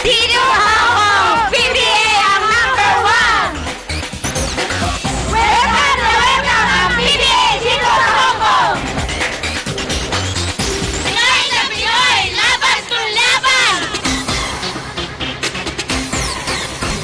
Dito Hong Kong, PBA ang number 1! Welcome na welcome ang PBA dito sa Hong Kong! Pinoy na Pinoy, laban kung laban!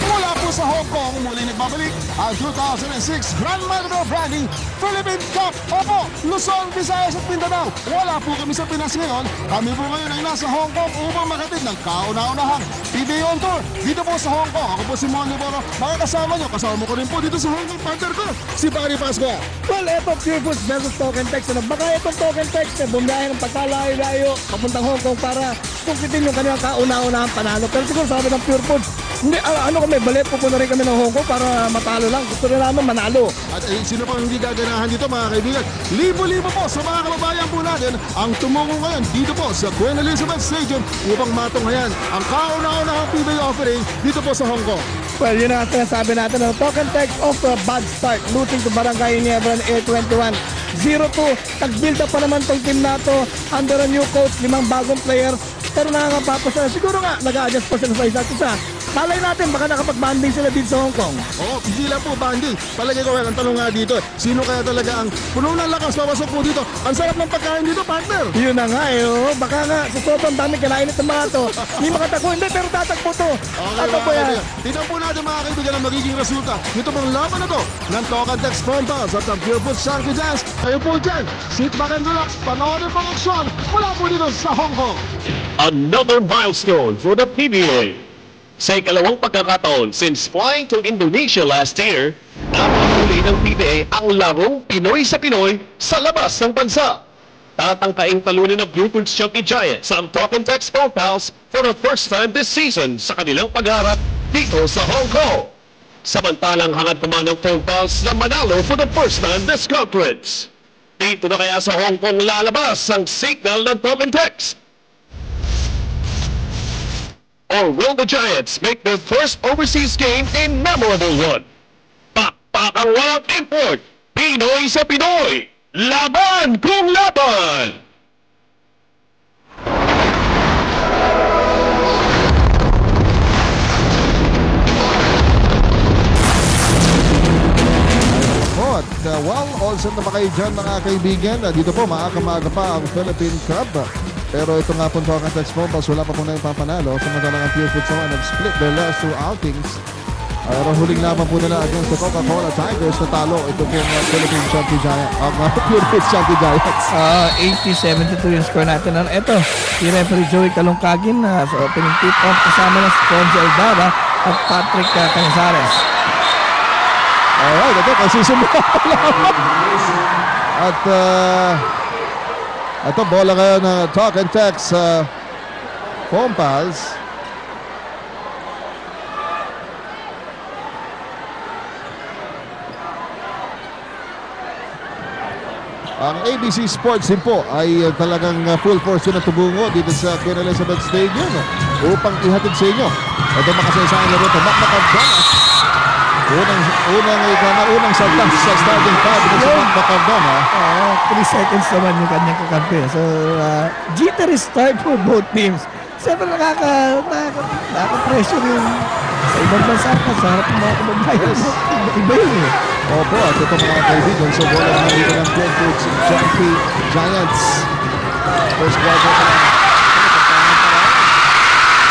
Mula po sa Hong Kong, muli nagbabalik ang 2006 Grand Matador Branding Philippine Cup. Opo, Luzon, Visayas at Mindanao. Wala po kami sa Pinas ngayon. Kami po ngayon ay nasa Hong Kong upang makatid ng kauna-unahang PBA on Tour dito po sa Hong Kong. Ako po si Mon Liboro. Makakasama nyo. Kasama ko rin po dito sa Hong Kong partner ko, si Barry Pascua. Well, eto Pure Foods versus Token Text. Baka itong Token Text na bumiyahe ng pagkalayo-layo papuntang Hong Kong para tungkitin yung kanilang kauna-unahang panalo. Pero siguro sabi ng Pure Foods, hindi, ano kami, balit pupunta rin kami ng Hong Kong para matalo lang. Gusto rin namin manalo. At sino pang hindi gaganahan dito mga kaibigan? Libo-libo po sa mga kababayan po natin ang tumungo ngayon dito po sa Queen Elizabeth Stadium upang matunghayan ang kauna-unahang PBA offering dito po sa Hong Kong. Well, yun ang sinasabi natin. Token Text off to a bad start. Losing to Barangay Niebra ng A21. 0-2. Tag-build up pa naman tong team na to. Under a new coach, 5 bagong players. Pero nakakapapos na. Siguro nga, nag-a-adjust pa sila sa isa't isa. Malay natin, baka nakapag-banding sila dito sa Hong Kong. Oo, hindi lang po banding. Palagay ko, ang tanong nga dito, sino kaya talaga ang puno ng lakas papasok po dito? Ang sarap ng pagkain dito, partner. Yun na nga eh, oh. Baka nga, sa sobrang dami kinainit ng mga to. Hindi makatagpo, hindi, pero tatakbo to. Okay, Ano mga po yan? kaibigan. Tingnan po natin mga kaibigan ang magiging resulta. Dito pong laban na to ng Token Text Frontals at ng Pure Foods Chunky Giants. Kayo po dyan, sit back and relax, panoorin pang aksyon mula po dito sa Hong Kong. Another milestone for the PBA. Sa ikalawang pagkakataon since flying to Indonesia last year, napamuli ng PBA ang larong Pinoy sa Pinoy sa labas ng bansa. Tatangkaing talunin ng Pure Foods Chunky Giants ang Token Text Frontals for the first time this season sa kanilang pagharap dito sa Hong Kong. Samantalang hangad naman ng Frontals na manalo for the first time this conference. Dito na kaya sa Hong Kong lalabas ang signal ng Token Text? Or will the Giants make their first overseas game a memorable one? Pakpak ang walang import! Pinoy sa Pinoy! Laban kung laban! Well, all set na ba kayo dyan mga kaibigan? Dito po, maaga-maaga pa ang Philippine Club. Pero ito nga po ang Token Text Frontals, wala pa po na yung papanalo. Samantalang ang Pure Foods naman nag-split their last 2 outings. Pero huling laban po nila against the Coca-Cola Tigers na talo. Ito po ang Philippine Chunky Giants. Ang Pure Foods Chunky Giants. 80-72 yung score natin. Ito, si referee Joey Kalungkagin sa opening tip-off kasama ng Sponge Aldara at Patrick Canizares. Alright, ito kasisimula pa lang. At ito bola ngayon ng Token Text Foam Pals. Ang ABC Sports din po ay talagang full force na tubungo dito sa Queen Elizabeth Stadium upang ihatid sa inyo. Ito makasaysayan na rito. Macardona. Unang saltas sa starting five dito sa Macardona. 3 seconds naman yung kanyang kakampi. So, jittery start for both teams. Siyempre nakaka-pressure yung sa ibang bansa ka sa harap ng mga kababayan. Iba yun eh. Opo, at ito mga kaibigan. So, bola naman dito ng Pure Foods Chunky Giants. First quarter pa lang.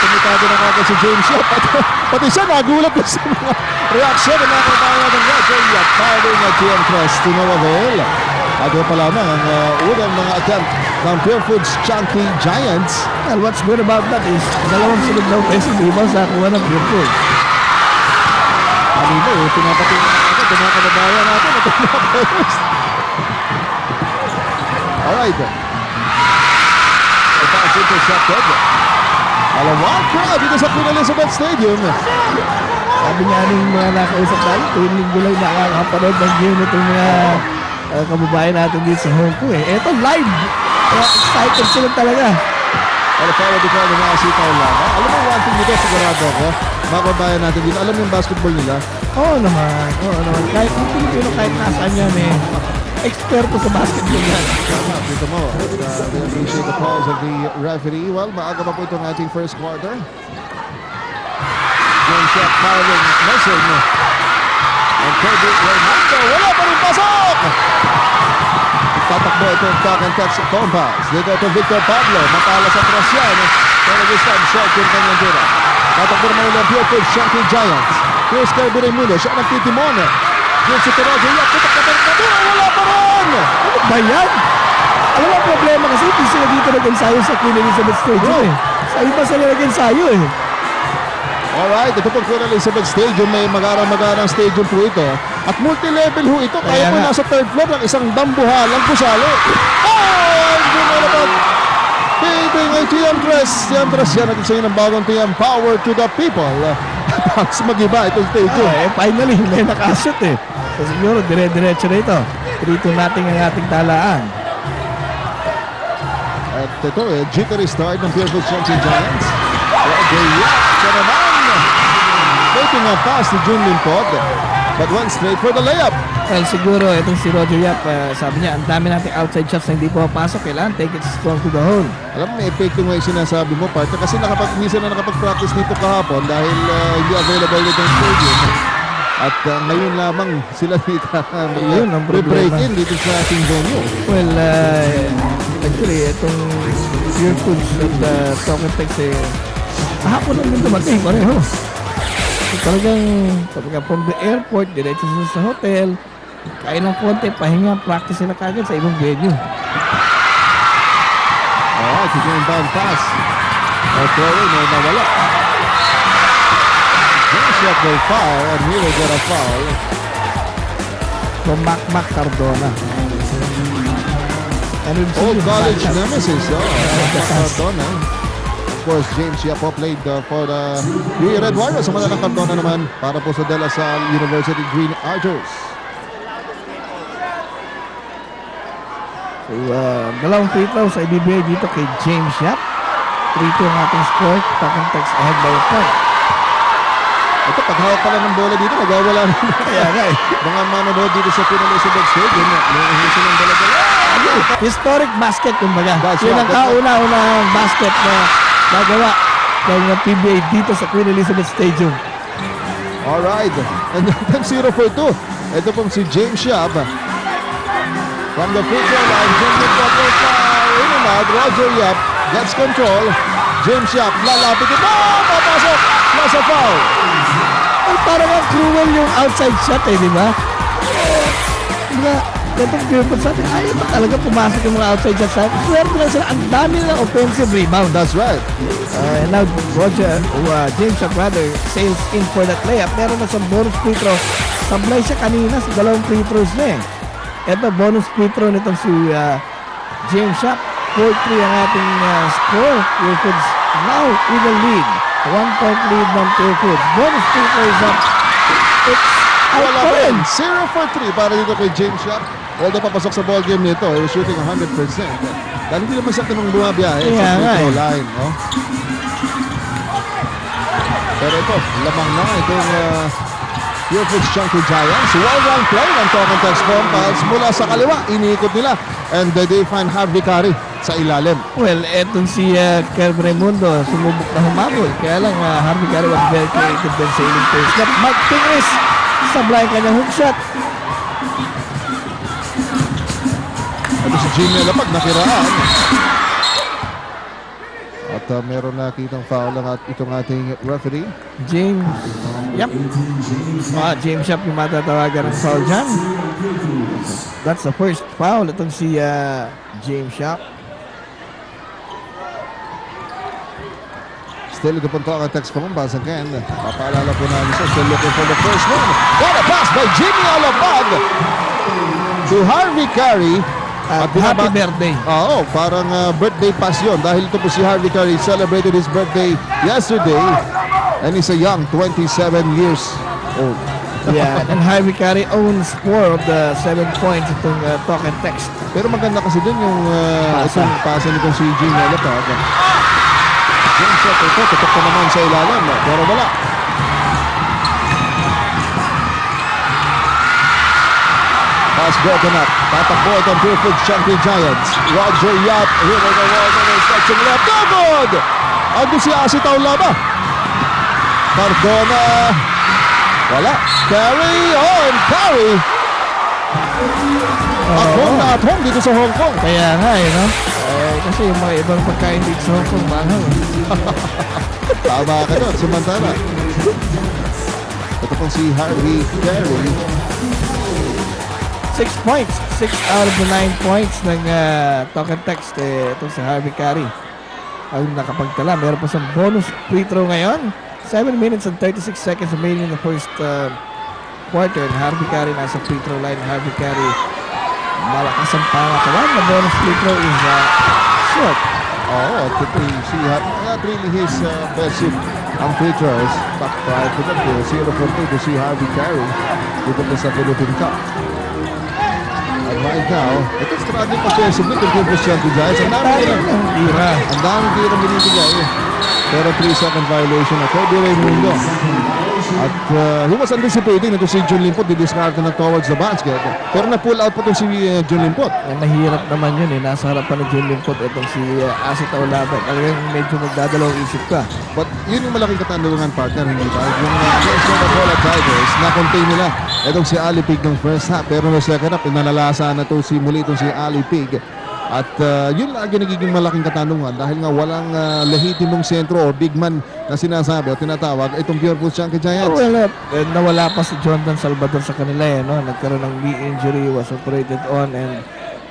Tumitado na kagad si James Yap. Pati siya nagulat po sa mga reaksyon ng mga kababayan ng Roger Yap. Powering na GM Crest to no avail. At yun pa lamang ang unang mga attempt ng Pure Foods Chunky Giants. Well, what's good about that is dalawang sunod na offensive rebounds sa kuha ng Pure Foods. Kanina pinapatingin na natin ng mga kababayan natin at mga players. Alright. A pass intercepted. Alawang crowd dito sa Queen Elizabeth Stadium. Sabi nga nung mga nakausap tayo, tuwing linggo lang nakakapanood ng game itong mga kababayan natin dito sa Hong Kong eh. Eto live! Kaya excited sila talaga. Well, para di ka lumakasita o lang. Alam mo, one thing dito, sigurado ako, mga kababayan natin dito, alam mo yung basketball nila? Oo naman. Kahit yung Pilipino, kahit nasaan yan eh. Eksperto sa basketball yan. Dito mo, we appreciate the calls of the referee. Well, maaga pa po itong ating first quarter. James Yap firing missing. And Kirby Raimondo, wala pa rin pasok! Tatakbo ito ang Talk and Text phone pass. They go to Victor Pablo. Mapala sa atras yan. Pero this time, short yung kanyang tira. Tatakbo naman ulit ang Pure Foods Champion Giants. Here's Kirby Raimundo. Siya ang nagtitimon. Here's si Roger Yap. Tutak na tira. Wala pa rin! Ano ba yan? Alam mo ang problema kasi hindi sila dito nag-ensayo sa Queen Elizabeth Stadium eh. Sa iba sila nag-ensayo eh. Alright, ito pong Queen Elizabeth Stadium. May magarang stadium po ito. At multi-level ho ito. Kaya po nasa third floor ng isang dambuhalang gusali. Oh! Hindi mo naman. Piping ay Tiantras. Tiantras yan. Natin sa inyo ng bagong tiyang power to the people. Tapos mag-iba itong stadium. Finally, may nakashoot eh. So siguro, dire-diretso na ito. Trito natin ang ating talaan. At ito jittery start ng Pure Foods Champion Giants. Roger Yap. Siya naman. Making a pass to Jun Limpod. But went straight for the layup. Well, siguro, itong si Roger Yap, sabi niya, ang dami nating outside shots na hindi pumapasok. Kailangan take it strong to the hole. Alam mo, may effective way sinasabi mo, partner. Kasi minsan na nakapag-practice dito kahapon dahil hindi available itong stadium. At ngayon lamang sila dito break in dito sa ating venue. Well, actually, itong Pure Foods at Talk and Text kahapon lang din dumating pareho. So, talagang from the airport, diretso sa hotel, kain ng konti, pahinga, practice sila kagad sa ibang venue. Alright, ito yung bound pass. Throwing ay nawala. James Yap will foul and he will get a foul. From Mac Cardona. Old college nemesis, Cardona. Of course, James Yap played for the Red Warriors. Sa madalang Cardona naman para po sa De La Salle University Green Archers. So, dalawang free throws ay ibibigay dito kay James Yap. 3-2 ang ating score. Talk and Text ahead by a point. Ito, paghawak pala ng bola dito, nagwawala na. Kaya nga eh. Mga manonood dito sa Queen Elizabeth Stadium. May ng dala-dala. Historic basket, kumbaga. That's Yun right, ang that's right. kauna-unang basket na nagawa ng PBA dito sa Queen Elizabeth Stadium. Alright. And then 0 for 2. Ito pong si James Yap. From the free throw line, James Yap will foul. In and out, Roger Yap gets control. James Yap, lalapit ito. Papasok. Plus a foul. Ay, parang ang cruel yung outside shot eh, di ba? Diba, ganitong purple sa atin, ayaw ba talaga pumasok yung mga outside shots sa atin? Swerte lang sila, ang dami ng offensive rebound. That's right. And now, James Yap rather sails in for that layup. Meron na siyang bonus free throw. Sablay siya kanina sa dalawang free throws na eh. Ito, bonus free throw nitong si James Yap. 4-3 ang ating score. Pure Foods now with the lead. 1-point lead ng Pure Foods. Bonus free throw is up. It's out Wala pa pa rin. rin. 0 for 3 para dito kay James Yap. Although papasok sa ball game nito, he was shooting 100%. Dahil hindi naman siya tinong bumabiyahe sa Kaya free nga throw eh. line. No? Pero ito, lamang na itong Pure Foods Chunky Giants. Well-run play ng Talk and Text phone pass mula sa kaliwa. Iniikot nila. And they find Harvey Curry sa ilalim. Well, etong si Kirby Raimundo sumubok na humabol. Kaya lang Harvey Curry was very creative din sa iling face. Mike Tingris sablay kanyang hook shot. Ito si Jimmy Lapag nakiraan. At meron nakitang foul ang itong ating referee. James Yap. James Yap yung matatawagan ng foul dyan. That's the first foul. Itong si James Yap. Still ito pong Talk and Text pamambas again. Papaalala po namin siya. Still looking for the first one. What a pass by Jimmy Alabag to Harvey Curry. Happy birthday. Oo, parang birthday pass yun. Dahil ito po si Harvey Curry celebrated his birthday yesterday. And he's a young 27 years old. Yeah, and Harvey Curry owns 4 of the 7 points itong Talk and Text. Pero maganda kasi dun yung itong pasa nitong si Jimmy Alabag. James Yap ito, tutok ko naman sa ilalim. Pero wala. Pass broken up. Tatakbo itong Pure Foods Chunky Giants. Roger Yap. Here they go. Walter is touching left. No good! Ando si Asitaw Laba. Cardona. Wala. Carry on. Carry. At home na at home dito sa Hong Kong. Kaya nga no? Kasi yung mga ibang pagkain dito sa Hong Kong, mahal. Tama ka doon, samantala. Ito pong si Harvey Carey. 6 points. 6 out of the 9 points ng talk and text. Itong si Harvey Carey ang nakapagtala. Meron pa siyang bonus free throw ngayon. 7 minutes and 36 seconds remaining in the first quarter. And Harvey Carey nasa free throw line. Harvey Carey malakas ang pangatawan. The bonus free throw is short. Oo, not really his best shoot ang free throws. Top 5 to that. 0 for 2 to si Harvey Carey dito po sa Philippine Cup. And right now, ito struggling possessively kung yung Christian Giants. Ang daming tira binibigay. Pero 3-second violation na Kobe Raimundo. At he was anticipating na ito si Jun Limpot didiscard na towards the basket. Pero na-pull out pa ito si Jun Limpot. Mahirap naman yun Nasa harapan ng Jun Limpot itong si Asit Aulaban. Talagang medyo nagdadalawang isip ka. But yun yung malaking katanungan, partner, hindi ba? Yung Minnesota Tigers, na-contain nila itong si Ali Pig ng first half. Pero no second half, pinalalasan na ito muli itong si Ali Pig. At yun lagi nagiging malaking katanungan dahil nga walang lehitimong sentro o big man na sinasabi o tinatawag itong Pure Foods Chunky Giants. Well, nawala pa si Jonathan Salvador sa kanila Nagkaroon ng knee injury, was operated on and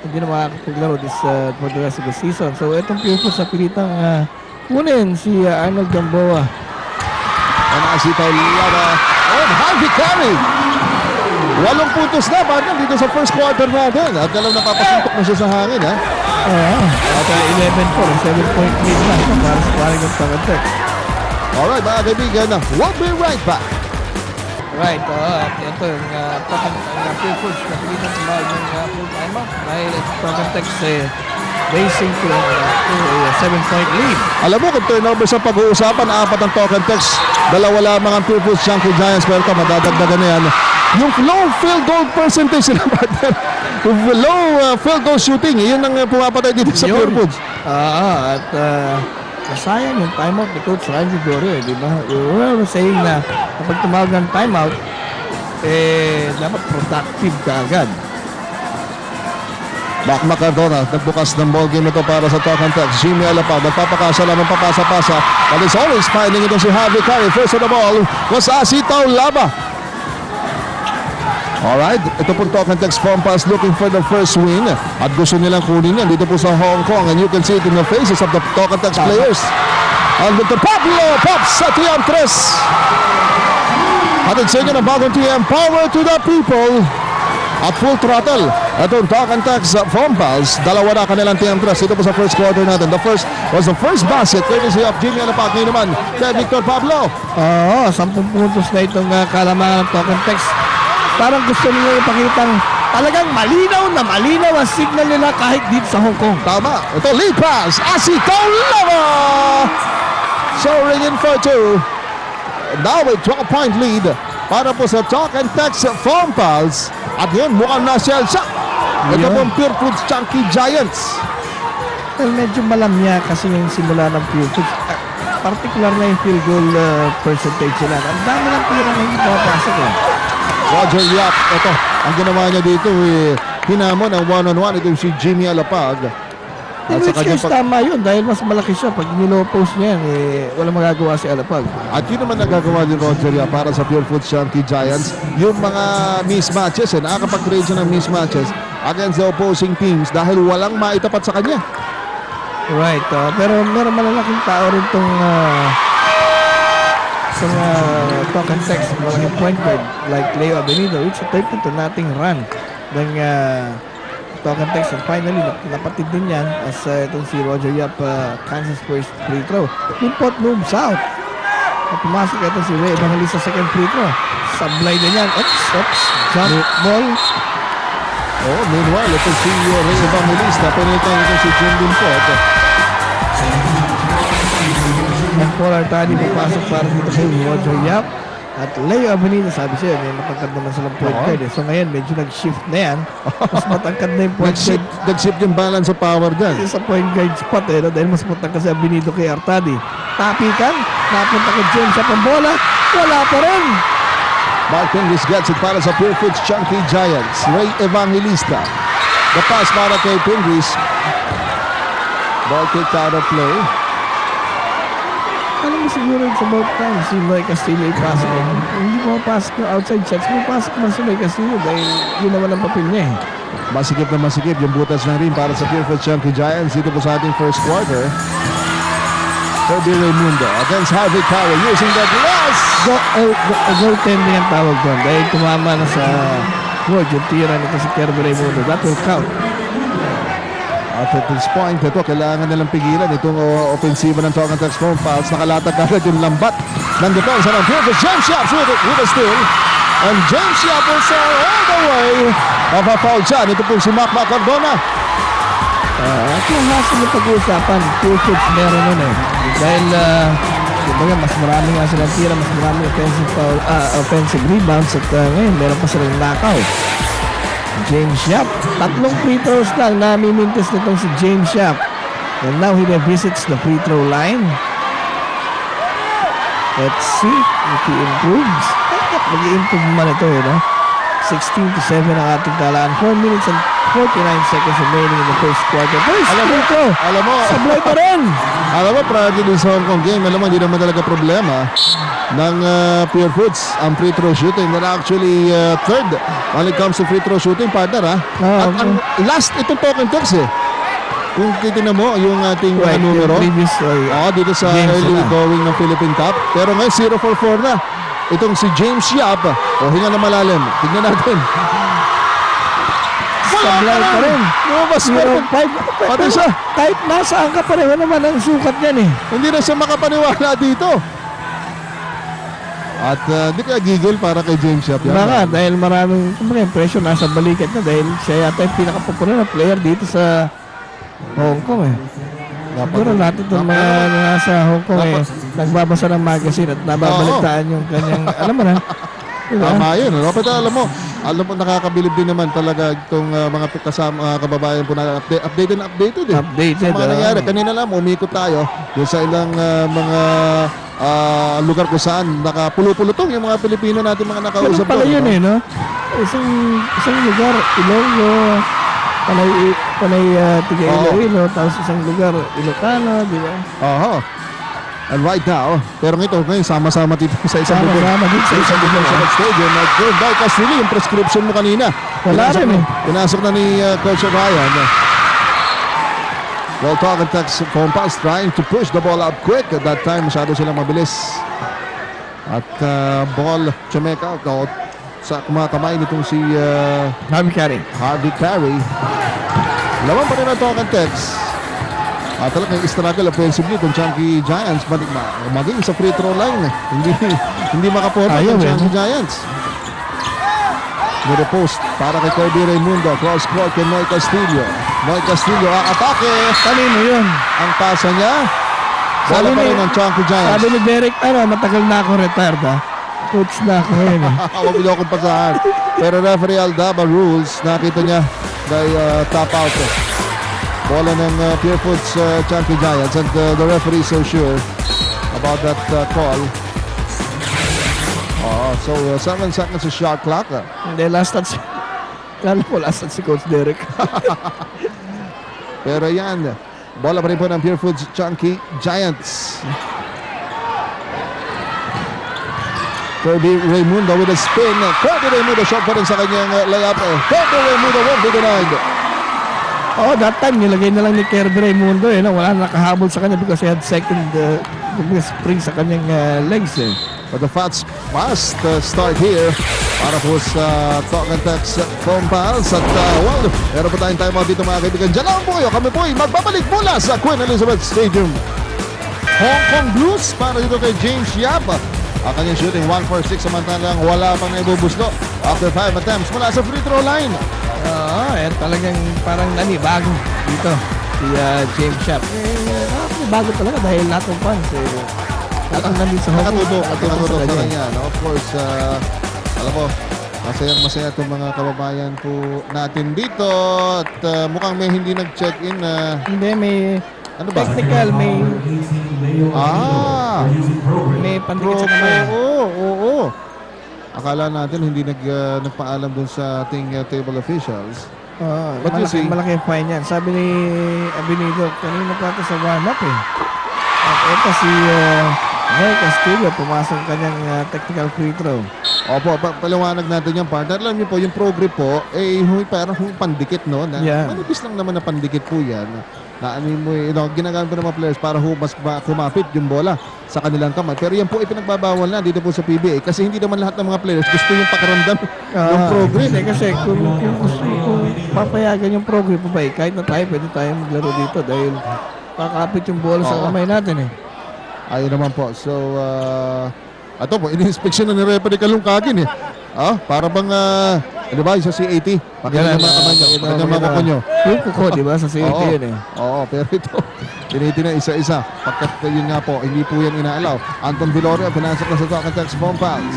hindi na makakapaglaro this for the rest of the season. So itong Pure Foods sa pilitang kunin si Arnold Gamboa. And asitaw Lava and Harvey Carey. 8 puntos na partner dito sa first quarter natin. At alam napapasuntok na siya sa hangin At 11-4, 7-point lead na para sa paring ng Tagatek. Alright mga kaibigan, we'll be right back. Right, at ito yung Pure Foods na pilitan sa mahal ng full timeout dahil Tagatek racing to a 7-point lead. Alam mo kung turnover sa pag-uusapan, 4 ang talk and text, 2 lamang ang Pure Foods Chunky Giants, pero ito madadagdagan na yan. Yung low field goal percentage sila partner. Low field goal shooting, yun ang pumapatay dito sa Pure Foods. At nasayang yung timeout ni Coach Ryan Vigorio, di ba? We're saying na kapag tumawag ng timeout, dapat productive ka agad. Back Cardona, nagbukas ng ball game ito para sa talk and text. Jimmy Alapag, nagpapakasa lamang papasa-pasa. But it's always finding ito si Harvey Carey. First on the ball was Asitaw Laba. Alright, ito po talk and text from pass looking for the first win. At gusto nilang kunin yan dito po sa Hong Kong. And you can see it in the faces of the talk and text players. And with the Pablo Pops sa TM 3. At it's taken a bagong TM power to the people. At full throttle. Itong talk and text from Pals. 2 na kanilang TM 3. Ito po sa first quarter natin. The first was the first basket. Courtesy of Jimmy Alapag. Ngayon naman kay Victor Pablo. 10 puntos na itong kalamangan ng talk and text. Parang gusto nila ipakitang talagang malinaw ang signal nila kahit dito sa Hong Kong. Tama. Ito lead pass. Asitaw Lava. Soaring in for 2. Now with 12-point lead para po sa talk and text from Pals. At yun, mukhang nasa siya. Ito pong Pure Foods Chunky Giants. Well, medyo malamya kasi yung simula ng Pure Foods. Particular na yung field goal percentage nila. Ang dami ng tira na hindi papasok Roger Yap, ito, ang ginawa niya dito, hinamon ang one-on-one itong si Jimmy Alapag. In which case, tama yun dahil mas malaki siya. Pag nilow-post niya yan, walang magagawa si Alapag. At yun naman nagagawa ni Roger Yap para sa Pure Foods Chunky Giants. Yung mga mismatches, nakakapag-create siya ng mismatches against the opposing teams dahil walang maitapat sa kanya. Right, pero meron malalaking tao rin itong talk and text, malaking point guard like Leo Abenido. It's a 32-0 run ng talk and text. And finally, napatid din yan as itong si Roger Yap, Kansas first free throw. Limpot moves out. At pumasok ito si Ray Evangelista second free throw. Sablay din yan. Jump ball. Meanwhile, ito si Ray Evangelista. Pinitang ito si Jim Limpot. Ang Paul Artadi papasok para dito kay Roger Yap. At Leo Avenida, sabi siya, may matangkad naman silang point guard. So ngayon, medyo nag-shift na yan. Mas matangkad na yung point guard. Nag-shift yung balance sa power dyan. Sa point guard spot dahil mas matangkad si Abenido kay Artadi. Tapikan, napunta kay James sa pambola. Wala pa rin. Mark Pingris gets it para sa Pure Foods Chunky Giants. Ray Evangelista. The pass para kay Pingris. Ball kicked out of play. Alam mo siguro it's about time si Mike Castillo ipasok. Hindi mo pasok yung outside shots. May pasok man si Mike Castillo dahil yun naman ang papel niya eh. Masikip na masikip yung butas ng rin para sa Pure Foods Chunky Giants dito po sa ating first quarter. Kirby Raimundo against Harvey Carey using the glass. Goaltending ang tawag doon dahil tumama na sa wood yung tira nito si Kirby Raimundo. That will count. At at this point, ito, kailangan nilang pigilan itong ofensiva ng Talk and Text Phone Pals. Nakalatag agad yung lambat ng depensa ng Pure Foods. James Yap with a steal. And James Yap will sail all the way of a foul dyan. Ito po si Mac Cardona. At yung hasil yung pag-uusapan, Pure Foods meron nun eh. Dahil, kumbaga, mas marami nga silang tira, mas marami offensive rebounds at ngayon, meron pa silang knockout. James Yap, 3 free throws lang na mimintis nitong si James Yap. And now he visits the free throw line. Let's see if he improves. Mag-i-improve naman ito eh, no? 16-7 ang ating talaan. 4 minutes and 49 seconds remaining in the first quarter. Alam mo, sablay pa rin. Alam mo, prior to this Hong Kong game, alam mo, hindi naman talaga problema ng Pure Foods ang free throw shooting. They're actually third when it comes to free throw shooting, partner, ha? At ang last, itong Talk and Text, eh. Kung titignan mo yung ating numero, dito sa early going ng Philippine Cup. Pero ngayon, 0-4-4 na. Itong si James Yap, hinga na malalim. Tignan natin. Sablay pa rin. Lumabas pa rin. Pati siya. Kahit nasaan ka, pareho naman ang sukat yan eh. Hindi na siya makapaniwala dito. At di kaya gigil para kay James Yap. Baka dahil maraming pressure nasa balikat na dahil siya yata yung pinakapopular na player dito sa Hong Kong eh. Siguro lahat itong mga nasa Hong Kong eh, nagbabasa ng magazine at nababalitaan yung kanyang, alam mo na. Diba? Tama yun. Pero alam mo, nakakabilib din naman talaga itong mga kasama, kababayan po na updated eh. Updated. Sa mga nangyari. Kanina lang, umikot tayo doon sa ilang mga lugar kung saan nakapulupulutong yung mga Pilipino natin mga nakausap. Ganun pala yun eh, no? Isang lugar, Ilonggo, Panay Tiga Iloilo, tapos isang lugar, Ilocano, di ba? Oo. And right now, pero ngayon sama-sama dito sa isang lugar. Sama-sama dito sa isang lugar. Sa stadium. Dahil Castillo, yung prescription mo kanina. Wala rin eh. Pinasok na ni Coach Ryan. Well, Talk and Text Phone Pass trying to push the ball out quick. At that time, masyado silang mabilis. At ball, Chumeka, sa kumakamay nitong si Harvey Carey. Lawan pa rin ang Talk and Text. Talagang struggle offensively itong Chunky Giants. Maging sa free throw line. Hindi makaporta ang Chunky Giants. Nire post para kay Kirby Raimundo. Cross court kay Noy Castillo. Noy Castillo atake. Kanino yun? Ang pasa niya. Wala pa rin ang Chunky Giants. Sabi ni Derek, matagal na ako retired ha. Coach na ako ngayon eh. Huwag nyo akong pasahan. Pero referee Aldaba rules. Nakita niya dahil top out. Bola ng Pure Foods Chunky Giants. And the referee is so sure about that call. So 7 seconds of shot clock. Hindi, last touch. Kala ko last touch si Coach Derek. Pero yan, bola pa rin po ng Pure Foods Chunky Giants. Kirby Raimundo with a spin. Kirby Raimundo shot pa rin sa kanyang layup. Kirby Raimundo won't be denied. That time nilagay na lang ni Kirby Raimundo eh. Wala na nakahabol sa kanya because he had second spring sa kanyang legs eh. But the fast start here para po sa Talk and Text Phone Pals. At meron pa tayong time out dito mga kaibigan. Diyan lang po kayo. Kami po ay magbabalik mula sa Queen Elizabeth Stadium. Hong Kong Blues para dito kay James Yap. Ang kanyang shooting 1-for-6 samantalang wala pang naibubuslo after 5 attempts mula sa free throw line. Talagang parang nanibago dito si James Yap. Bago talaga dahil lahat ng fans lahat nandito sa Hong Kong. Nakatutok sa kanya. Of course, alam mo, masaya itong mga kababayan po natin dito. At mukhang may hindi nag-check-in. Hindi, may ano ba? technical, may pandikit sa kamay. Oo. Akala natin hindi nagpaalam dun sa ating table officials. But you see, Malaki yung fine yan. Sabi ni Abinido, kanina pa ito sa warm-up eh. At ito si Mel Castillo, pumasok kanyang technical free throw. opo, paliwanag natin yung partner. Alam niyo po, yung pro grip po, parang pandikit, no? Manipis lang naman na pandikit po yan. Na ano mo, ginagamit po ng mga players para mas kumapit yung bola sa kanilang kamay. Pero yan po ipinagbabawal na dito po sa PBA kasi hindi naman lahat ng mga players gusto yung pakiramdam ng pro grip. Kasi kung papayagan yung pro grip ba kahit na tayo, pwede tayo maglaro dito dahil kakapit yung bola sa kamay natin eh. Ayun naman po. So, ito po, ini-inspection na ni Referee Kalungkagin eh. Para bang, ano ba, sa C80? Pakita naman kamay nyo. Pakita naman kuko nyo. Yung kuko, di ba? Sa C80 yun eh. Oo, pero ito, tinitina isa-isa. Pagkat yun nga po, hindi po yan inaalaw. Anton Viloria, pinasok na sa Talk Text bomb fouls.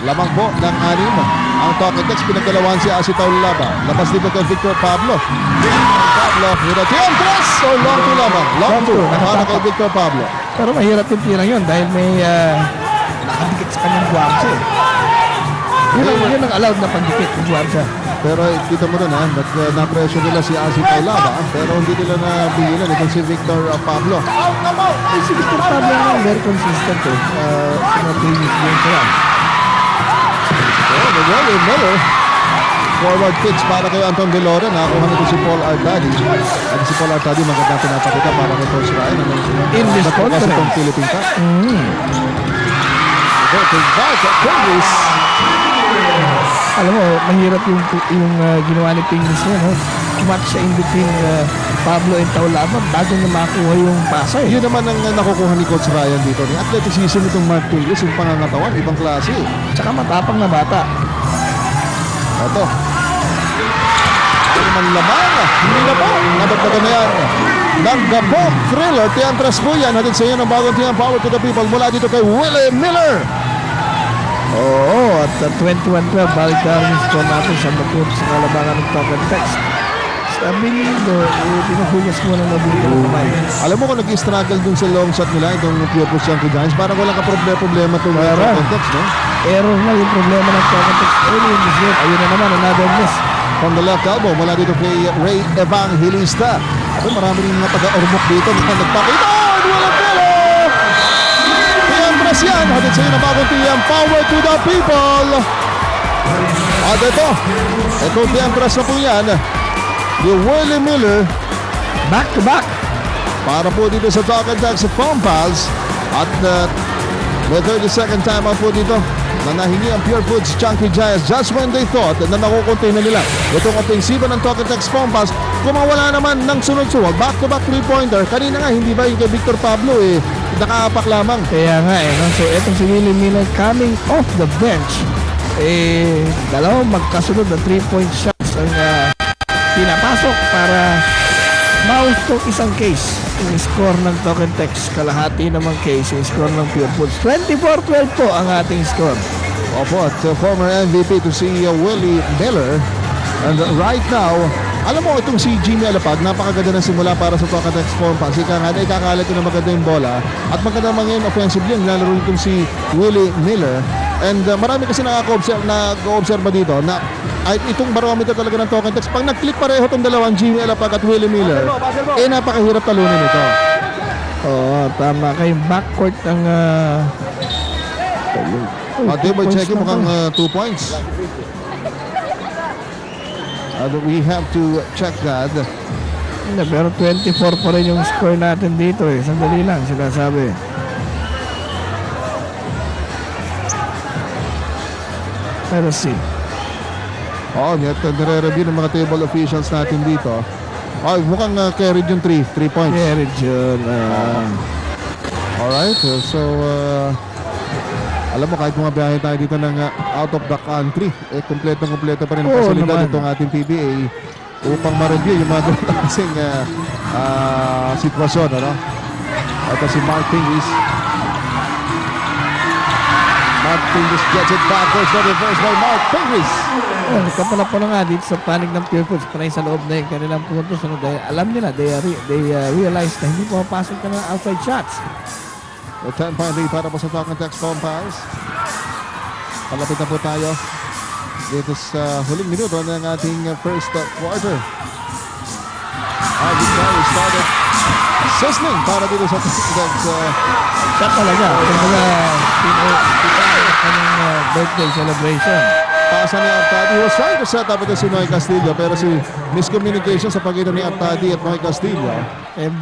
Lamang po ng 6. Ang Talk Text, pinagdalawan si Asitaw Laba. Labas dito kay Victor Pablo. Pablo, with a tientras or long 2 lamang. Long 2, para kay Victor Pablo. Pero mahirap yung tirang yun dahil may nakadikit sa kanyang guwamsa eh. Yun ang allowed na pandikit yung guwamsa. Pero kita mo rin na-pressure nila si Asitaw Laba. Pero hindi nila nabigilan itong si Victor Pablo. Si Victor Pablo naman very consistent eh. Sa mga previous games nila. Willie Miller. Forward pitch para kay Anton Viloria. Nakakuha nito si Paul Artadi. At si Paul Artadi magandang pinapakita para kay Coach Ryan. In this confidence. Itong Philippine Cup. Congress. Alam mo, mahirap yung ginawa ni Pingles niya, no? Match siya in between Pablo and Taulaba bago niya makuha yung pasa eh. Yun naman ang nakukuha ni Coach Ryan dito. Ni athleticism itong Mark Pingles, yung pangangatawan, ibang klase. Tsaka matapang na bata. Ito. Ano naman lamang. Hindi na po. Nabagbaga na yan. Nag-gabog thriller. Tiantras po yan. Hatid sa iyo ng bagong tiyang power to the people. Mula dito kay Willie Miller. Oo, at 21-12, balik namin score natin sa matut sa kalabangan ng Talk Text. Sabi nito, pinahugas mo ng mabuti ng kamay. Alam mo kung nag-struggle dun sa long shot nila, itong Pupils Yankee Giants, parang walang ka-problema itong Talk Text, no? Error na yung problema ng Talk Text early in this game. Ayun na naman, another miss. From the left elbow, mula dito kay Ray Evangelista. Ito, marami rin mga taga-ormok dito na nagpakita. Walang pelo! Tiantras yan. Hatid sa iyo na bagong tiyang power to the people. At ito Tiantras na po yan. Yung Willie Miller. Back to back. Para po dito sa Talk Text sa phone pals. At may 32nd time out po dito na nahingi ang Pure Foods Chunky Giants just when they thought na nakukunti na nila itong ofensiba ng Talk Text phone pass. Kumawala naman ng sunod-sunod back-to-back 3-pointer. Kanina nga hindi ba yung kay Victor Pablo nakaapak lamang. Kaya nga no? So etong si Willie Miller coming off the bench, dalawang magkasunod na 3-point shots ang pinapasok para mouse to isang case yung score ng Token Text. Kalahati namang case yung score ng Pure Foods. 24-12 po ang ating score. Opo, at former MVP to si Willie Miller. And right now, alam mo itong si Jimmy Alapag, napakaganda ng simula para sa Token Text form pass. Ikakalat ko na maganda yung bola. At maganda naman ngayon offensively, nilalaro itong si Willie Miller. And marami kasi nag-observe dito na ay itong barometer talaga ng Token Text. Pag nag-click pareho itong dalawang Jimmy Alapag at Willie Miller, napakahirap talunin ito. Oo, tama kayong backcourt ng Deboy Cheque mukhang 2 points. We have to check that. Pero 24 pa rin yung score natin dito eh. Sandali lang sinasabi. Pero see. Nire-review ng mga table officials natin dito. Mukhang carried yung 3 points. Carried yun. Alright, so alam mo kahit mga biyahe tayo dito ng out of the country, kompleto pa rin ang pasilidad itong ating PBA upang ma-review yung mga kasing sitwasyon. Ito si Mark Pingles. Mark Pingles gets it back. There's no reverse by Mark Pingles. Nagkapala po na nga dito sa panic ng Pure Foods. Panay sa loob na yung kanilang puntos. Alam nila, they realize na hindi pumapasok ka ng outside shots. With 10-point lead para po sa Talk and Text Compass. Palapit na po tayo dito sa huling minuto ng ating first quarter. Harvey Carey started sizzling para dito sa Text. Siya talaga. Kumbaga, kanyang birthday celebration. Pasa ni Artadi. He was trying to set up ito si Noy Castillo pero si miscommunication sa pagitan ni Artadi at Noy Castillo.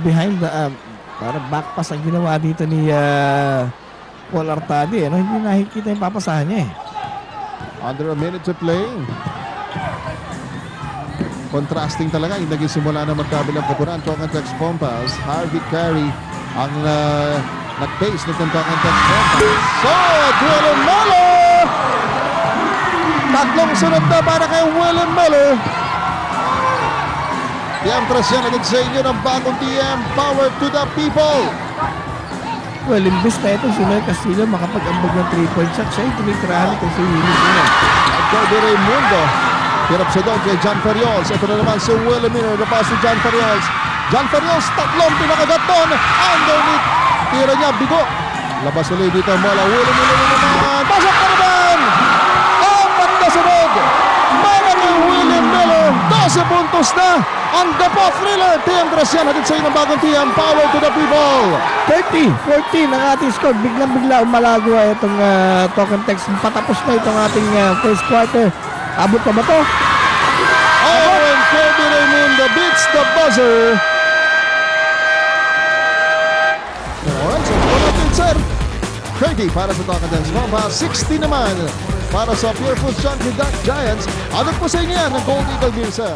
Behind the para back pass ang ginawa dito ni Paul Artadi. Hindi nakikita yung papasahan niya Under a minute to play. Contrasting talaga yung naging simula ng magkabilang koponan. Talk and Text Compass. Harvey Carey ang nag-pace nitong Talk and Text Compass. So, Willem Melo! Tatlong sunod na para kay Willem Melo. Tiyempre siya natin sa inyo ng bagong TM. Power to the people! Well, imbis na ito si Noy Castillo makapag-ambag ng 3-point shot. Siya yung tinitirahan ito si Willis niya. At Cody Raimundo. Hirap siya doon kay John Ferriols. Ito na naman si Willem Melo. Napas si John Ferriols. John Ferriols, tatlong pinakagat doon. Underneath. Tira niya, bigo. Labas ulit dito mula. Willem Melo na naman. Pasok na naman! Apat na sunod. Para kay Willem Melo. 12 puntos na. Ang Gapo Thriller. TM Gracia natin sa inyo ng bagong TM. Power to the people. 30-14 ang ating score. Biglang-bigla umalago itong Talk and Text. Patapos na itong ating first quarter. Abot pa ba to? Oh, and Cody Raimundo beats the buzzer. Alright, so pull up it, sir. 30 para sa Talk and Text Compass. 60 naman para sa Pure Foods Junkie Giants. Ano po sa inyo yan ng Gold Eagle Beer, sir?